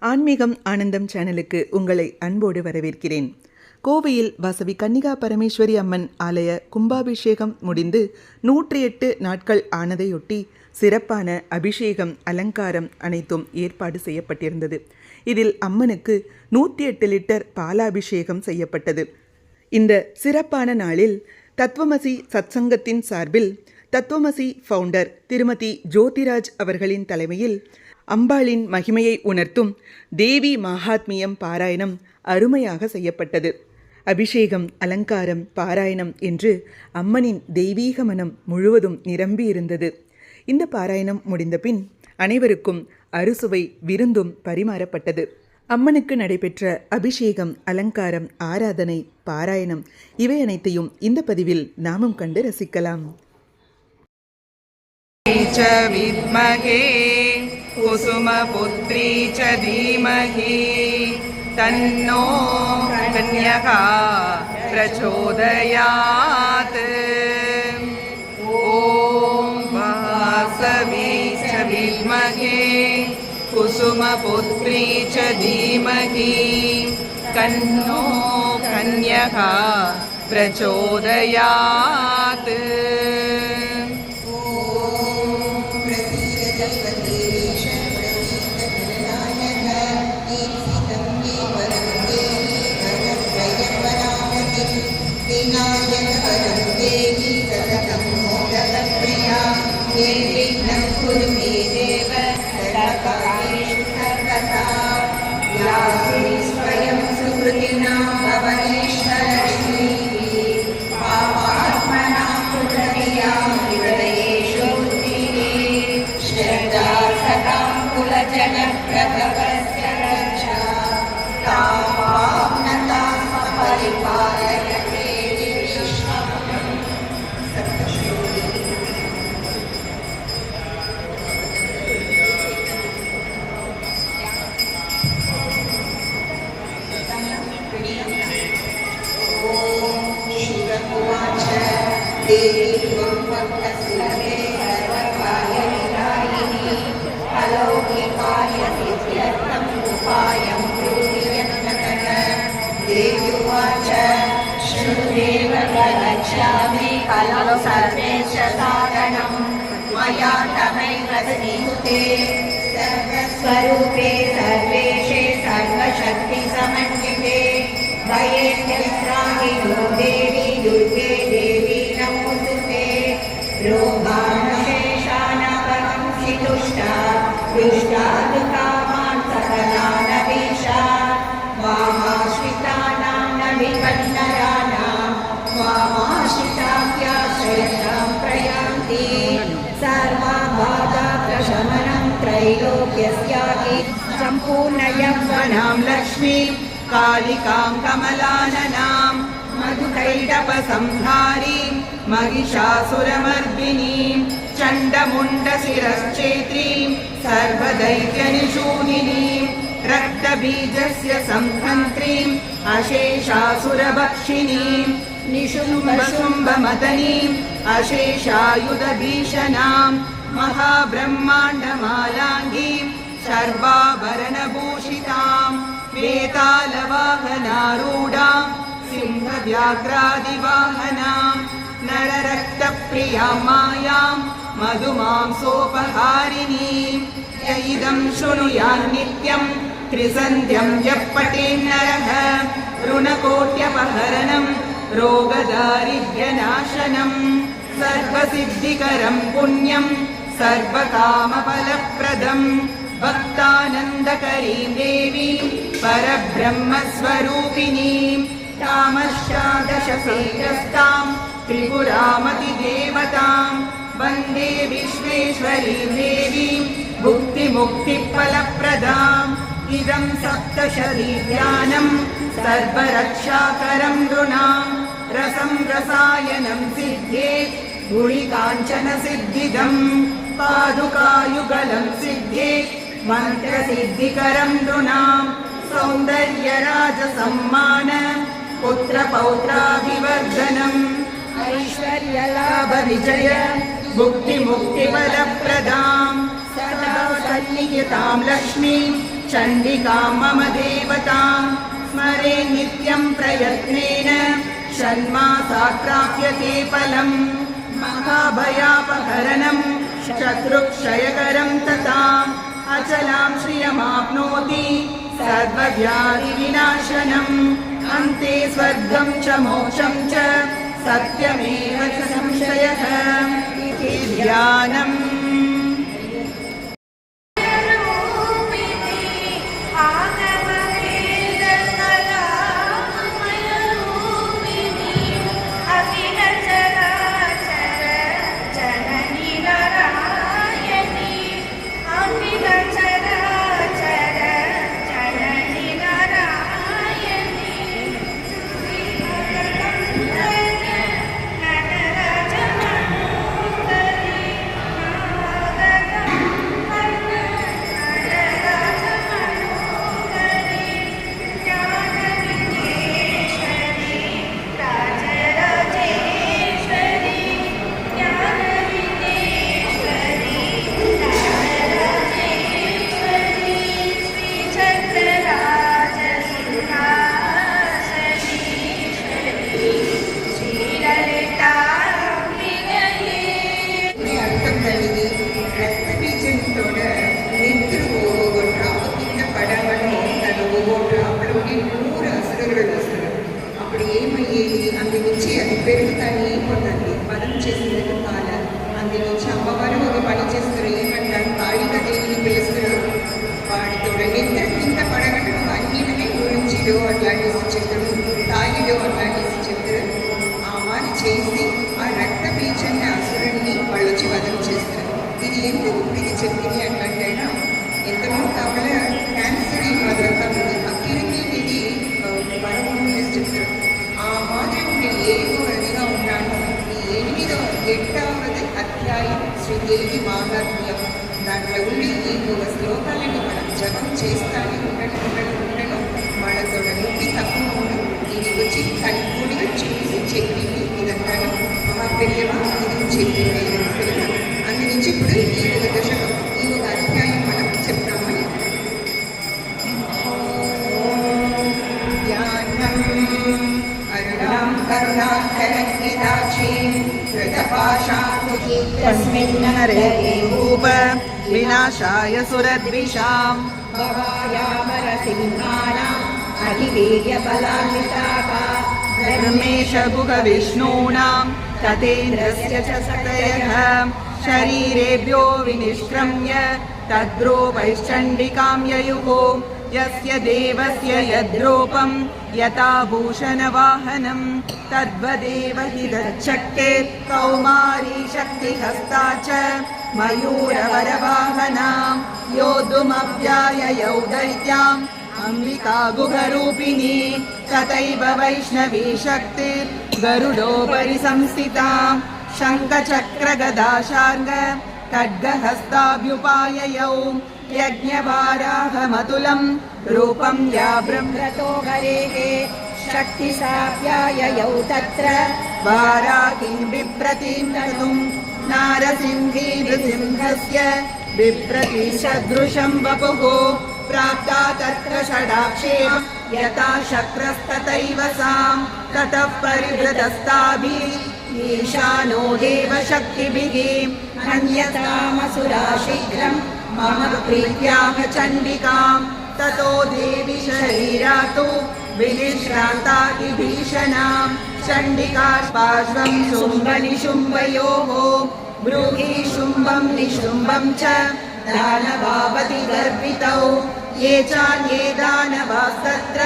ஆன்மீகம் ஆனந்தம் சேனலுக்கு உங்களை அன்போடு வரவேற்கிறேன். கோவையில் வாசவி கன்னிகா பரமேஸ்வரி அம்மன் ஆலய கும்பாபிஷேகம் முடிந்து 108 நாட்கள் ஆனதையொட்டி சிறப்பான அபிஷேகம், அலங்காரம் அனைத்தும் ஏற்பாடு செய்யப்பட்டிருந்தது. இதில் அம்மனுக்கு 108 லிட்டர் பாலாபிஷேகம் செய்யப்பட்டது. இந்த சிறப்பான நாளில் தத்துவமசி சத்சங்கத்தின் சார்பில் தத்துவமசி ஃபவுண்டர் திருமதி ஜோதிராஜ் அவர்களின் தலைமையில் அம்பாளின் மகிமையை உணர்த்தும் தேவி மகாத்மியம் பாராயணம் அருமையாக செய்யப்பட்டது. அபிஷேகம், அலங்காரம், பாராயணம் என்று அம்மனின் தெய்வீக மனம் முழுவதும் நிரம்பியிருந்தது. இந்த பாராயணம் முடிந்த பின் அனைவருக்கும் அறுசுவை விருந்தும் பரிமாறப்பட்டது. அம்மனுக்கு நடைபெற்ற அபிஷேகம், அலங்காரம், ஆராதனை, பாராயணம் இவை அனைத்தையும் இந்த பதிவில் நாமும் கண்டு ரசிக்கலாம். कुसुमपुत्री च धीमहि तन्नो कन्यका प्रचोदयात्। ॐ वासवी च विद्महे कुसुमपुत्री च धीमहि तन्नो कन्यका प्रचोदयात्। स्वयं सुकृतिना भवनेश्वरलक्ष्मी पापात्मना पुत्रया हृदयेषु श्रद्धा सतां कुलजनप्रभवस्य रक्षा तावाप्नता परिपालयते विश्वम्। देवी त्वं भक्तसुलभे सर्वकार्यविधायिनी अलौकिकाय सिद्ध्यर्थम् उपायं ब्रूहि यत्नतः। देवी उवाच शृणुदेव प्रगच्छामि कलौ सर्वेश साधनं मया तमैव स्निग्धे सर्वस्वरूपे सर्वेशे सर्वशक्तिसमन्विते भयेन्द्रस्त्राहिनो देवी दुर्गे देवी नमोस्तुते। रोगाणशेषानपहंसितुष्टा दुष्टादुकामान् सकलानवीशा मामाश्रितानां न विपन्नराणां मामाश्रिताभ्याश्रयतां प्रयान्ति सर्वबाधाप्रशमनं त्रैलोक्यस्यापि सम्पूर्णयौवनां लक्ष्मीं कालिकां कमलाननां मधुकैटपसंहारीं महिषासुरमर्दिनीं चण्डमुण्डशिरश्चेत्रीं सर्वदैत्यनिषूदिनीं रक्तबीजस्य संहन्त्रीं अशेषासुरभक्षिणीं निशुम्भशुम्भमदनीं अशेषायुधभीषणां महाब्रह्माण्डमालाङ्गीं सर्वाभरणभूषितां वेतालवाहनारूढां सिंहव्याघ्रादिवाहनां नररक्तप्रियां मायां मधुमांसोपहारिणीं यैदं शृणुयान्नित्यं त्रिसन्ध्यं यः पठेन्नरः ऋणकोट्यपहरणं रोगदारिद्र्यनाशनं सर्वसिद्धिकरं पुण्यं सर्वकामफलप्रदं भक्तानन्दकरीं देवीं परब्रह्मस्वरूपिणीं तामश्चादशसेजस्तां त्रिपुरामतिदेवतां वन्दे विश्वेश्वरीं देवीं भुक्तिमुक्तिफलप्रदाम्। इदं सप्तशतीध्यानं सर्वरक्षाकरं नृणां रसं रसायनं सिद्ध्येत् गुणिकाञ्चनसिद्धिदं पादुकायुगलं सिद्ध्येत् मन्त्रसिद्धिकरं नृणां सौन्दर्यराजसम्मान पुत्रपौत्राभिवर्धनम् ऐश्वर्यलाभविजय भुक्तिमुक्तिफलप्रदां सदा सन्निहितां लक्ष्मीं चण्डिकां मम देवतां स्मरे नित्यं प्रयत्नेन षण्मासात् प्राप्यते फलम् महाभयापहरणं शत्रुक्षयकरं तथा अचलां श्रियमाप्नोति सर्वव्याधिविनाशनम् अन्ते स्वर्गं च मोक्षं च सत्यमेव च संशयः इति ध्यानम् అప్పుడు ఏమయ్యేది అందు నుంచి అది పెరుగుతానే ఉన్నది పదం చేసినది కాల అందు నుంచి అమ్మవారు ఒక పని చేస్తారు ఏమంటారు కాళిక దేవిని పిలుస్తారు వాడితో నిద్ర కింద పడగట్టు నువ్వు అన్నిటినీ గురించిలో అట్లాంటి చెప్తారు తాయిలో అట్లాంటి చెప్తారు ఆ మారి చేసి ఆ రక్త పీచన్న అసురుణ్ణి వాళ్ళు వచ్చి వదలు చేస్తారు. ఇది ఎందుకు ఇది చెప్పింది అంటే ఎంతమంది కావాల క్యాన్సర్ అదంతా ఉంది అక్కిరికి ఇది వరము చెప్తారు. ఆ మాదిరి నేను ఏడుగా ఉన్నాను. ఈ 8వ అధ్యాయం శ్రీదేవి మాహాత్మ్యం దాంట్లో ఉండి ఈ శ్లోకాలను మనం జపం చేస్తానే ఉండడం వాళ్ళతో నొప్పి తక్కువ ఉండదు. ఇది వచ్చి కనుగూడిగా చూసి చెప్పింది ఇదంతా మహాపెరియవా ఇది చెప్పింది అందు నుంచి ఇప్పుడు ఈ ఒక దశకం ఈ ఒక అధ్యాయం మనం చెప్తామని అరుణాం కరుణాకరహితాక్షీం तस्मिन्नरे भूप विनाशाय सुरद्विषाम् भवायामरसिंहानाम् अहिवीर्यबलान्विताः धर्मेश गुहविष्णूनां ततेन्द्रस्य च सतयः शरीरेभ्यो विनिष्क्रम्य तद्रूपैश्चण्डिकां ययुः यस्य देवस्य यद्रूपं यथा भूषणवाहनं तद्वदेव हि दच्छक्ते कौमारी शक्तिहस्ता च मयूरवरवाहनां योद्धुमव्याययौ दैत्याम् अम्बिका गुहरूपिणी तथैव वैष्णवी शक्ति गरुडोपरि संस्थिता शङ्खचक्रगदाशार्ङ्ग खड्गहस्ताभ्युपाययौ यज्ञवाराहमतुलं रूपं या ब्रह्मतो हरेः शक्तिसाप्याययौ तत्र वाराहिं बिभ्रतीं कर्तुं नारसिंही नृसिंहस्य बिभ्रति सदृशं वपुः प्राप्ता तत्र षडाक्षेम यथा शक्रस्तथैव सां ततः परिवृतस्ताभिः ईशानो देव शक्तिभिः हन्यतामसुरा शीघ्रं मम प्रीत्याह चण्डिकां ततो देवी शरीरातु विनिश्रान्ता भीषणां चण्डिका पार्श्वं शुम्भनिशुम्भयोः ब्रूहि शुम्भं निशुम्भं च दानवावति गर्भितौ ये चान्ये दानवास्तत्र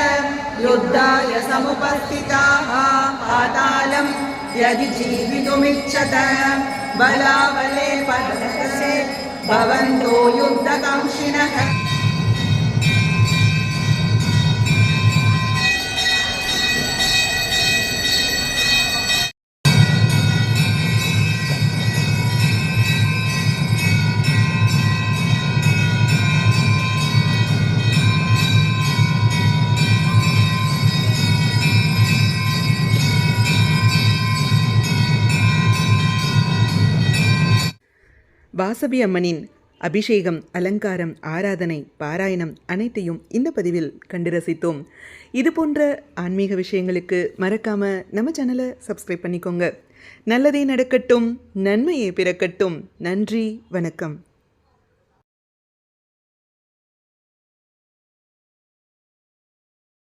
युद्धाय समुपस्थिताः पातालं यदि जीवितुमिच्छत बलाबले पदसे भवन्तो युद्धकांक्षिणः வாசவி அம்மனின் அபிஷேகம், அலங்காரம், ஆராதனை, பாராயணம் அனைத்தையும் இந்த பதிவில் கண்டு ரசித்தோம். இது போன்ற ஆன்மீக விஷயங்களுக்கு மறக்காம நம்ம சேனலை சப்ஸ்கிரைப் பண்ணிக்கோங்க. நல்லதே நடக்கட்டும், நன்மையே பிறக்கட்டும். நன்றி, வணக்கம்.